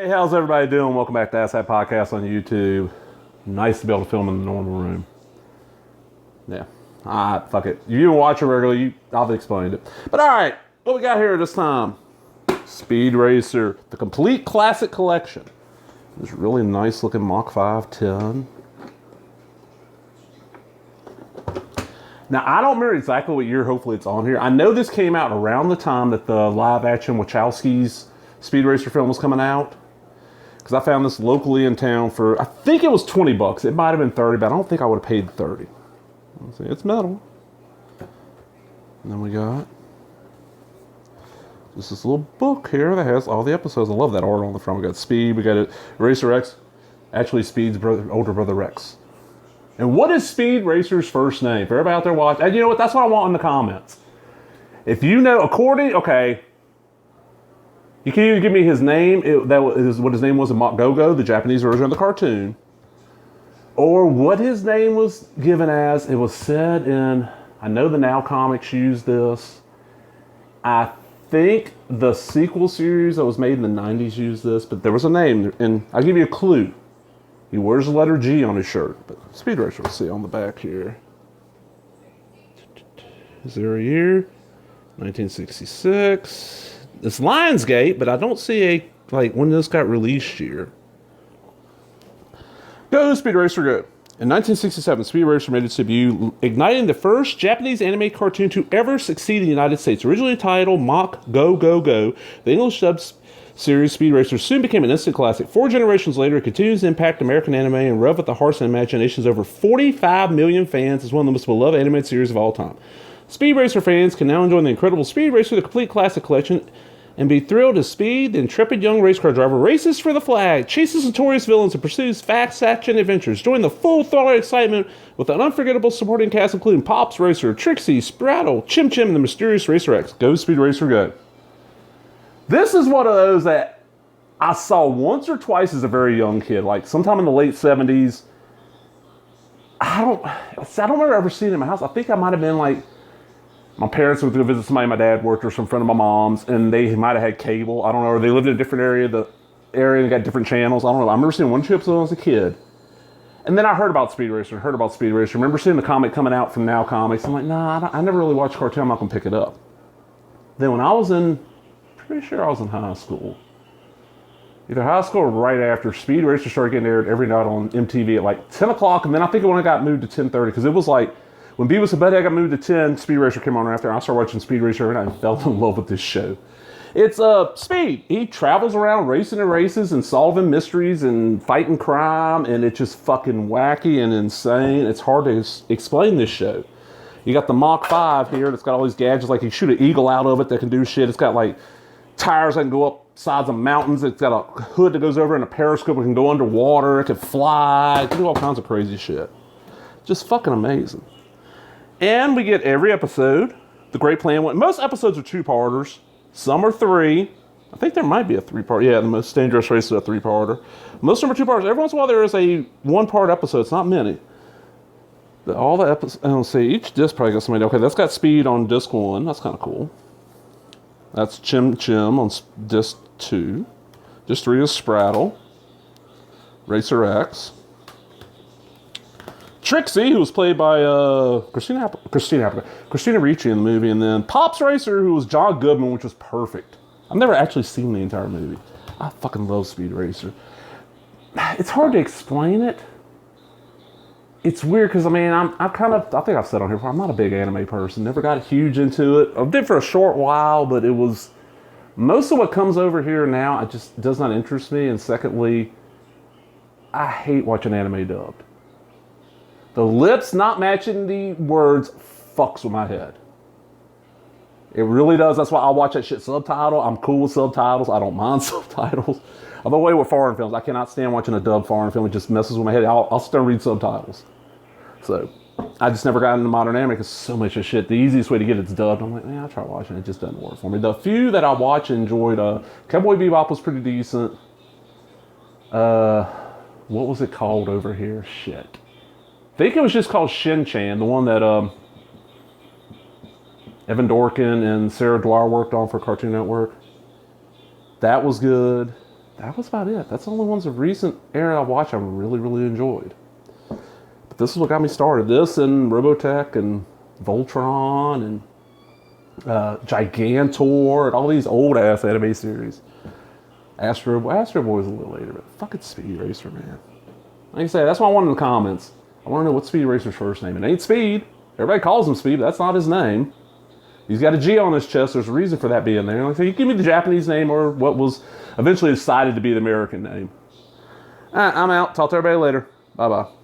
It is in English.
Hey, how's everybody doing? Welcome back to Asshat Podcast on YouTube. Nice to be able to film in the normal room. Yeah. Alright, fuck it. You didn't watch it regularly, I've explained it. But alright, what we got here this time? Speed Racer, the complete classic collection. This really nice looking Mach 510. Now, I don't remember exactly what year, hopefully it's on here. I know this came out around the time that the live action Wachowski's Speed Racer film was coming out. Because I found this locally in town for, I think it was 20 bucks. It might have been 30, but I don't think I would have paid 30. Let's see, it's metal. And then we got just this little book here that has all the episodes. I love that art on the front. We got Speed, we got it, Racer X, actually Speed's brother, older brother Rex. And what is Speed Racer's first name? For everybody out there watching, and you know what, that's what I want in the comments. If you know, okay, you can either give me his name, that is what his name was in Mach Go-Go, the Japanese version of the cartoon, or what his name was given as. It was said in, I know the Now comics used this. I think the sequel series that was made in the 90s used this, but there was a name, and I'll give you a clue. He wears the letter G on his shirt, but Speed Racer, let's see on the back here. Is there a year? 1966. It's Lionsgate, but I don't see when this got released year. Go, Speed Racer, go. In 1967, Speed Racer made its debut, igniting the first Japanese anime cartoon to ever succeed in the United States. Originally titled Mach Go Go Go, the English dub series Speed Racer soon became an instant classic. 4 generations later, it continues to impact American anime and rev at the hearts and imaginations of over 45 million fans as one of the most beloved animated series of all time. Speed Racer fans can now enjoy the incredible Speed Racer, the complete classic collection, and be thrilled as Speed, the intrepid young race car driver, races for the flag, chases notorious villains, and pursues fast-action adventures. Join the full-throttle excitement with an unforgettable supporting cast including Pops Racer, Trixie, Spraddle, Chim Chim, and the mysterious Racer X. Go, Speed Racer, go. This is one of those that I saw once or twice as a very young kid, like sometime in the late 70s. I don't remember ever seeing it in my house. I think I might have been like, my parents would go visit somebody my dad worked or some friend of my mom's, and they might have had cable. I don't know, or they lived in a different area, and got different channels. I don't know. I remember seeing one or two episodes when I was a kid. And then I heard about Speed Racer. I remember seeing the comic coming out from Now Comics. I'm like, nah, I never really watched cartoon. I'm not going to pick it up. Then when I was pretty sure I was in high school. Either high school or right after, Speed Racer started getting aired every night on MTV at like 10 o'clock. And then I think it only got moved to 10:30 because it was like, when Beavis and Butthead got moved to 10, Speed Racer came on after. I started watching Speed Racer every night and fell in love with this show. It's Speed. He travels around racing in races and solving mysteries and fighting crime, and it's just fucking wacky and insane. It's hard to explain this show. You got the Mach 5 here that's got all these gadgets, like you shoot an eagle out of it that can do shit. It's got like tires that can go up sides of mountains. It's got a hood that goes over and a periscope that can go underwater. It can fly. It can do all kinds of crazy shit. Just fucking amazing. And we get every episode. The Great Plan. Most episodes are 2-parters. Some are 3. I think there might be a 3-part. Yeah, the Most Dangerous Race is a 3-parter. Most of them are 2-parters. Every once in a while there is a 1-part episode. It's not many. All the episodes. Let's see. Each disc probably got somebody. Okay, that's got Speed on disc 1. That's kind of cool. That's Chim Chim on disc 2. Disc 3 is Spraddle. Racer X. Trixie, who was played by Christina Ricci in the movie, and then Pops Racer, who was John Goodman, which was perfect. I've never actually seen the entire movie. I fucking love Speed Racer. It's hard to explain it. It's weird because, I mean, I think I've said on here before, I'm not a big anime person. Never got huge into it. I did for a short while, but it was, most of what comes over here now, it just does not interest me. And secondly, I hate watching anime dubbed. The lips not matching the words fucks with my head. It really does. That's why I watch that shit subtitled. I'm cool with subtitles. I don't mind subtitles. I'm the way with foreign films. I cannot stand watching a dubbed foreign film. It just messes with my head. I'll sit there and read subtitles. So I just never got into modern anime because so much of shit. The easiest way to get it's dubbed. I'm like, man, I'll try watching it. It just doesn't work for me. The few that I watch and enjoyed, Cowboy Bebop was pretty decent. What was it called over here? Shit. I think it was just called Shin-Chan, the one that Evan Dorkin and Sarah Dwyer worked on for Cartoon Network. That was good. that was about it. That's the only ones of recent era I watched I really, really enjoyed. But this is what got me started. This and Robotech and Voltron and Gigantor and all these old ass anime series. Astro Boy was a little later, but fucking Speed Racer, man. Like I say, that's what I want in the comments. I want to know what Speed Racer's first name. It ain't Speed. Everybody calls him Speed, but that's not his name. He's got a G on his chest. There's a reason for that being there. Like I say, you give me the Japanese name or what was eventually decided to be the American name. I'm out. Talk to everybody later. Bye-bye.